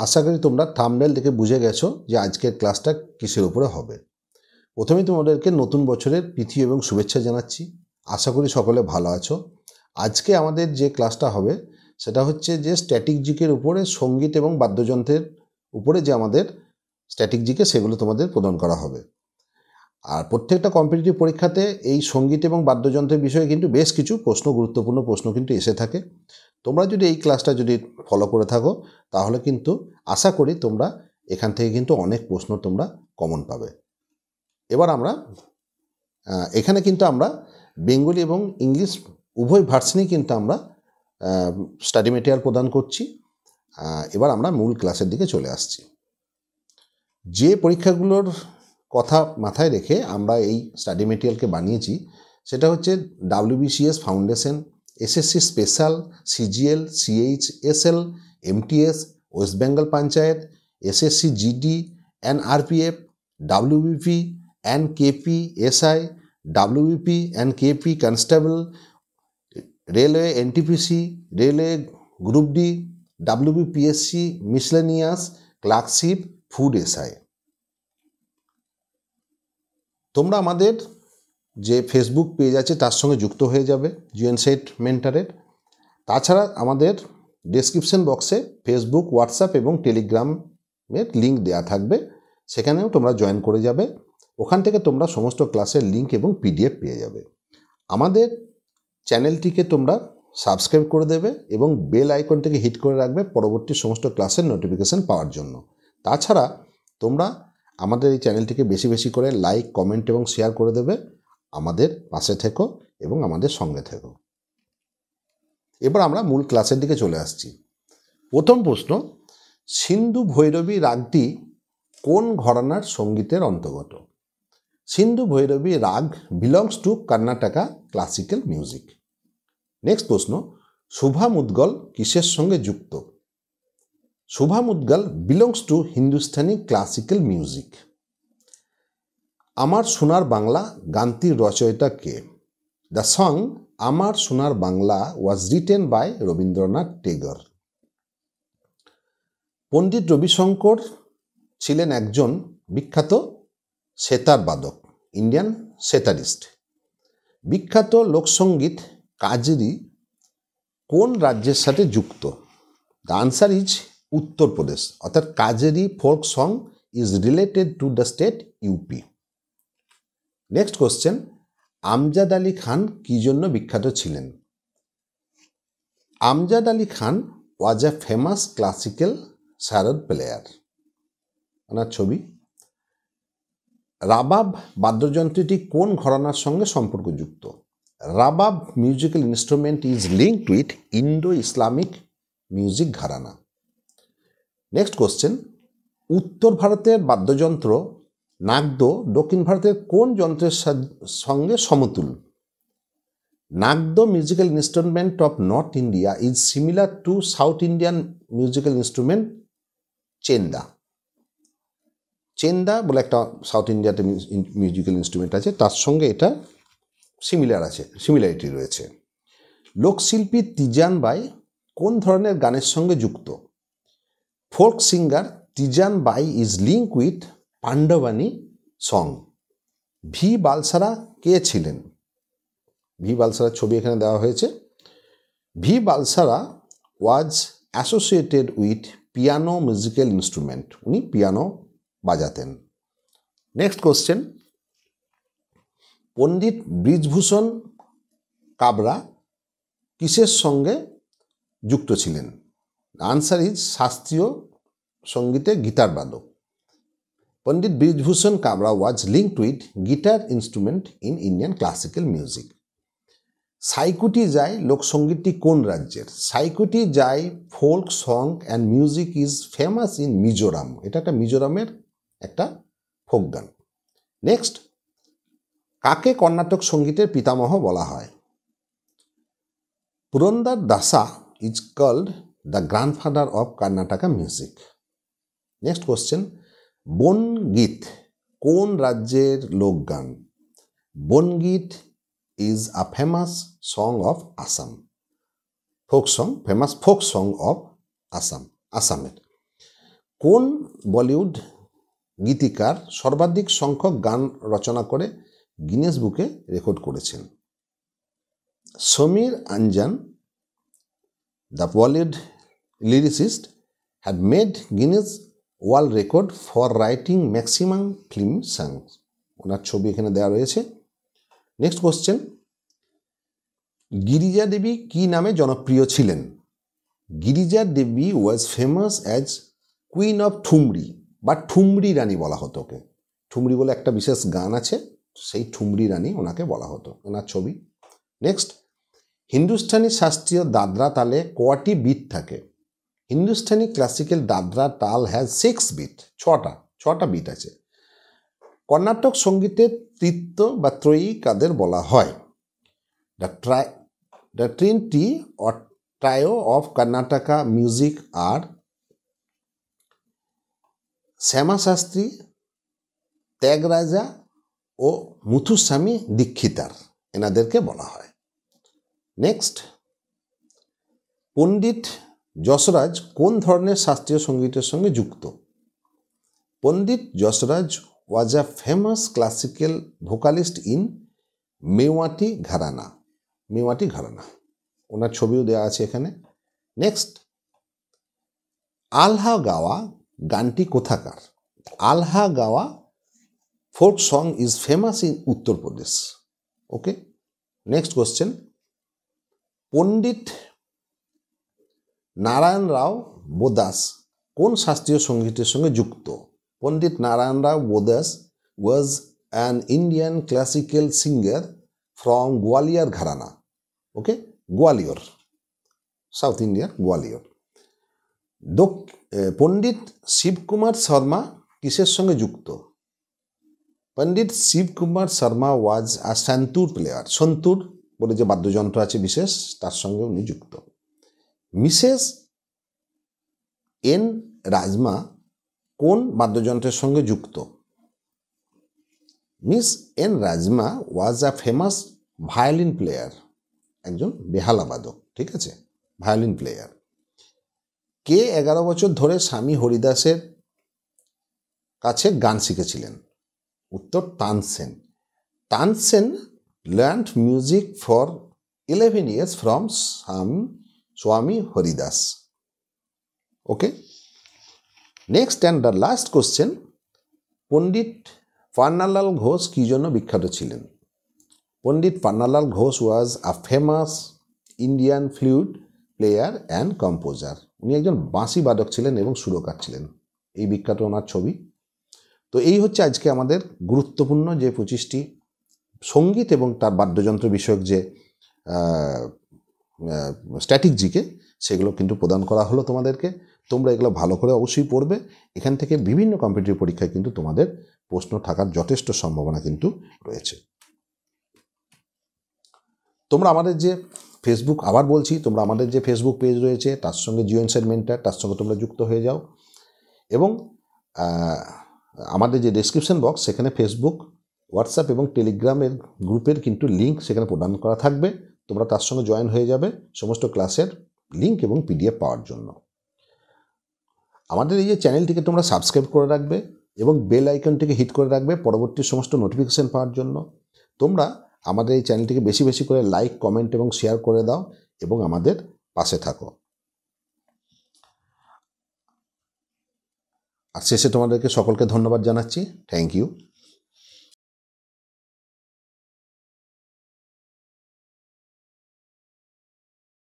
আশা করি তোমরা থাম্বনেল দেখে বুঝে গেছো যে আজকের ক্লাসটা কিসের উপরে হবে। প্রথমে তোমাদেরকে নতুন বছরের প্রীতি এবং শুভেচ্ছা জানাচ্ছি। আশা করি সকলে ভালো আছো। আজকে আমাদের যে ক্লাসটা হবে সেটা হচ্ছে যে স্ট্যাটিক জিকের উপরে সঙ্গীত এবং বাদ্যযন্ত্রের উপরে যে আমাদের স্ট্যাটিক জিকে সেগুলো তোমাদের প্রদান করা হবে। আর প্রত্যেকটা কম্পিটিটিভ পরীক্ষাতে এই সঙ্গীত এবং বাদ্যযন্ত্রের বিষয়ে কিন্তু বেশ কিছু গুরুত্বপূর্ণ প্রশ্ন কিন্তু এসে থাকে। তোমরা যদি এই ক্লাসটা যদি ফলো করে থাকো তাহলে কিন্তু আশা করি তোমরা এখান থেকে কিন্তু অনেক প্রশ্ন তোমরা কমন পাবে। এবার আমরা এখানে কিন্তু আমরা বেঙ্গলি এবং ইংলিশ উভয় ভার্সনই কিন্তু আমরা স্টাডি মেটেরিয়াল প্রদান করছি। এবার আমরা মূল ক্লাসের দিকে চলে আসছি। যে পরীক্ষাগুলোর কথা মাথায় রেখে আমরা এই স্টাডি মেটেরিয়ালকে বানিয়েছি সেটা হচ্ছে WBCS foundation, SSC special, CGL, CH, SL, MTS, West Bengal panchayat, SSC GD, NRPF, WBP, NKP, SI, WBP, NKP constable, railway NTPC, railway group D, WBPSC miscellaneous, clerkship, food SI। তোমরা আমাদের যে ফেসবুক পেজ আছে তার সঙ্গে যুক্ত হয়ে যাবে জিএনসেট মেন্টারের। তাছাড়া আমাদের ডেসক্রিপশন বক্সে ফেসবুক, হোয়াটসঅ্যাপ এবং টেলিগ্রামের লিঙ্ক দেওয়া থাকবে, সেখানেও তোমরা জয়েন করে যাবে। ওখান থেকে তোমরা সমস্ত ক্লাসের লিঙ্ক এবং PDF পেয়ে যাবে। আমাদের চ্যানেলটিকে তোমরা সাবস্ক্রাইব করে দেবে এবং বেল আইকনটিকে হিট করে রাখবে পরবর্তী সমস্ত ক্লাসের নোটিফিকেশান পাওয়ার জন্য। তাছাড়া তোমরা আমাদের এই চ্যানেলটিকে বেশি বেশি করে লাইক, কমেন্ট এবং শেয়ার করে দেবে। আমাদের পাশে থেকো এবং আমাদের সঙ্গে থেকো। এবার আমরা মূল ক্লাসের দিকে চলে আসছি। প্রথম প্রশ্ন, সিন্ধু ভৈরবী রাগটি কোন ঘরানার সঙ্গীতের অন্তর্গত? সিন্ধু ভৈরবী রাগ belongs to Karnataka classical music. Next প্রশ্ন, শুভা মুদ্গল কিসের সঙ্গে যুক্ত? Shubha Mudgal belongs to Hindustani classical music. আমার সোনার বাংলা গানটির রচয়িতা কে? The song Amar Sonar Bangla was written by Rabindranath Tagore. Pandit Ravi Shankar ছিলেন একজন বিখ্যাত সেতার বাদক, ইন্ডিয়ান সেতারিস্ট। বিখ্যাত লোকসঙ্গীত কাজরি কোন রাজ্যের সাথে যুক্ত? দ্য আনসার ইজ উত্তরপ্রদেশ, অর্থাৎ Kajri folk song is related to the state UP। Next question, Amjad Ali Khan কি জন্য বিখ্যাত ছিলেন? Amjad Ali Khan was a famous classical sarod player. ওনার ছবি। রাবাব বাদ্যযন্ত্রটি কোন ঘরানার সঙ্গে সম্পর্কযুক্ত? Rabab musical instrument is linked with Indo Islamic music gharana. Next question, উত্তর ভারতের বাদ্যযন্ত্র নাগদো দক্ষিণ ভারতের কোন যন্ত্রের সঙ্গে সমতুল? Nagdo musical instrument of North India is similar two south Indian musical instrument chenda. Chenda বলে একটা সাউথ ইন্ডিয়াতে মিউজিক্যাল ইনস্ট্রুমেন্ট আছে, তার সঙ্গে এটা সিমিলারিটি রয়েছে। লোকশিল্পী তিজান বাই কোন ধরনের গানের সঙ্গে যুক্ত? Folk singer Teejan Bai is link with Pandavani song. V Balsara কে ছিলেন? ভি বালসারার ছবি এখানে দেওয়া হয়েছে। V Balsara was associated with piano musical instrument, উনি পিয়ানো বাজাতেন। নেক্সট কোশ্চেন, পণ্ডিত ব্রিজভূষণ কাবরা কিসের সঙ্গে যুক্ত ছিলেন? আনসার ইজ শাস্ত্রীয় সঙ্গীতে গিটার বাদক। Pandit Brijbhushan Kabra was linked with guitar instrument in Indian classical music. Saikuti Zai লোকসঙ্গীতটি কোন রাজ্যের? Saikuti Zai folk song and music is famous in Mizoram. এটা একটা মিজোরামের একটা ফোক গান। নেক্সট, কাকে কর্ণাটক সঙ্গীতের পিতামহ বলা হয়? Purandara Dasa is called the grandfather of Karnataka music. Next question, বনগীত কোন রাজ্যের লোকগান? বনগীত is a famous song of Assam. Famous folk song of Assam, Assamer. কোন বলিউড গীতিকার সর্বাধিক সংখ্যক গান রচনা করে গিনেস বুকে রেকর্ড করেছেন? Sameer Anjaan, the Bollywood lyricist, had made Guinness world record for writing maximum film songs. ওনার ছবি এখানে দেওয়া রয়েছে। নেক্সট কোশ্চেন, গিরিজা দেবী কি নামে জনপ্রিয় ছিলেন? Girija Devi was famous as queen of thumri বা ঠুমরি রানী বলা হতো ওকে। ঠুমরি বলে একটা বিশেষ গান আছে, সেই ঠুমরি রানী ওনাকে বলা হতো। ওনার ছবি। নেক্সট, হিন্দুস্তানি শাস্ত্রীয় দাদরা তালে কয়টি বিট থাকে? হিন্দুস্তানি ক্লাসিক্যাল দাদরা তাল হ্যাজ 6 বিট, ছটা বিট আছে। কর্ণাটক সঙ্গীতের তৃত্ব বা ত্রয়ী কাদের বলা হয়? The trinity or trio of Karnataka music আর শ্যামা শাস্ত্রী, ত্যাগরাজা ও মুথুস্বামী দীক্ষিতার, এনাদেরকে বলা হয়। নেক্সট, পণ্ডিত যশরাজ কোন ধরনের শাস্ত্রীয় সঙ্গীতের সঙ্গে যুক্ত? Pandit Jasraj was a famous classical vocalist in Mewati gharana. ওনার ছবিও দেওয়া আছে এখানে। নেক্সট, আলহা গাওয়া গানটি কোথাকার? আলহা গাওয়া folk song is famous in Uttar Pradesh. Okay. Next question, Pandit Narayan Rao Bodas কোন শাস্ত্রীয় সঙ্গীতের সঙ্গে যুক্ত? Pandit Narayan Rao Bodas was an Indian classical singer from Gwalior gharana. Okay, Gwalior, south ইন্ডিয়ার গোয়ালিয়র। পণ্ডিত শিবকুমার শর্মা কিসের সঙ্গে যুক্ত? Pandit Shivkumar Sharma was a santoor player. Santoor বলে যে বাদ্যযন্ত্র আছে বিশেষ, তার সঙ্গে উনি যুক্ত। মিসেস এন রাজমা কোন বাদ্যযন্ত্রের সঙ্গে যুক্ত? Miss N rajma was a famous violin player, একজন বেহালা বাদক। ঠিক আছে, ভায়োলিন প্লেয়ার। কে 11 বছর ধরে স্বামী হরিদাসের কাছে গান শিখেছিলেন? উত্তর, Tansen. Tansen learned music for 11 years from Swami Haridas. Okay. Next and the last question, Pandit Pannalal Ghosh কি জন্য বিখ্যাত ছিলেন? Pandit Pannalal Ghosh was a famous Indian flute player and composer. উনি একজন বাঁশি বাদক ছিলেন এবং সুরকার ছিলেন। এই বিখ্যাত ওনার ছবি। তো এই হচ্ছে আজকে আমাদের গুরুত্বপূর্ণ যে 25টি সঙ্গীত এবং তার বাদ্যযন্ত্র বিষয়ক যে স্ট্যাটিক জিকে, সেগুলো কিন্তু প্রদান করা হলো তোমাদেরকে। তোমরা এগুলো ভালো করে অবশ্যই পড়বে। এখান থেকে বিভিন্ন কম্পিটিটিভ পরীক্ষায় কিন্তু তোমাদের প্রশ্ন থাকার যথেষ্ট সম্ভাবনা কিন্তু রয়েছে। তোমরা আমাদের যে ফেসবুক, আবার বলছি, তোমরা আমাদের যে ফেসবুক পেজ রয়েছে তার সঙ্গে জিও ইনসাইট মেন্টর, তার সঙ্গে তোমরা যুক্ত হয়ে যাও। এবং আমাদের যে ডেসক্রিপশন বক্স, সেখানে ফেসবুক, হোয়াটসঅ্যাপ এবং টেলিগ্রামের গ্রুপের কিন্তু লিঙ্ক সেখানে প্রদান করা থাকবে। তোমরা তার সঙ্গে জয়েন হয়ে যাবে সমস্ত ক্লাসের লিঙ্ক এবং পিডিএফ পাওয়ার জন্য। আমাদের এই যে চ্যানেলটিকে তোমরা সাবস্ক্রাইব করে রাখবে এবং বেল আইকনটিকে হিট করে রাখবে পরবর্তী সমস্ত নোটিফিকেশান পাওয়ার জন্য। তোমরা আমাদের এই চ্যানেলটিকে বেশি বেশি করে লাইক, কমেন্ট এবং শেয়ার করে দাও এবং আমাদের পাশে থাকো। আর শেষে তোমাদেরকে সকলকে ধন্যবাদ জানাচ্ছি। Thank you.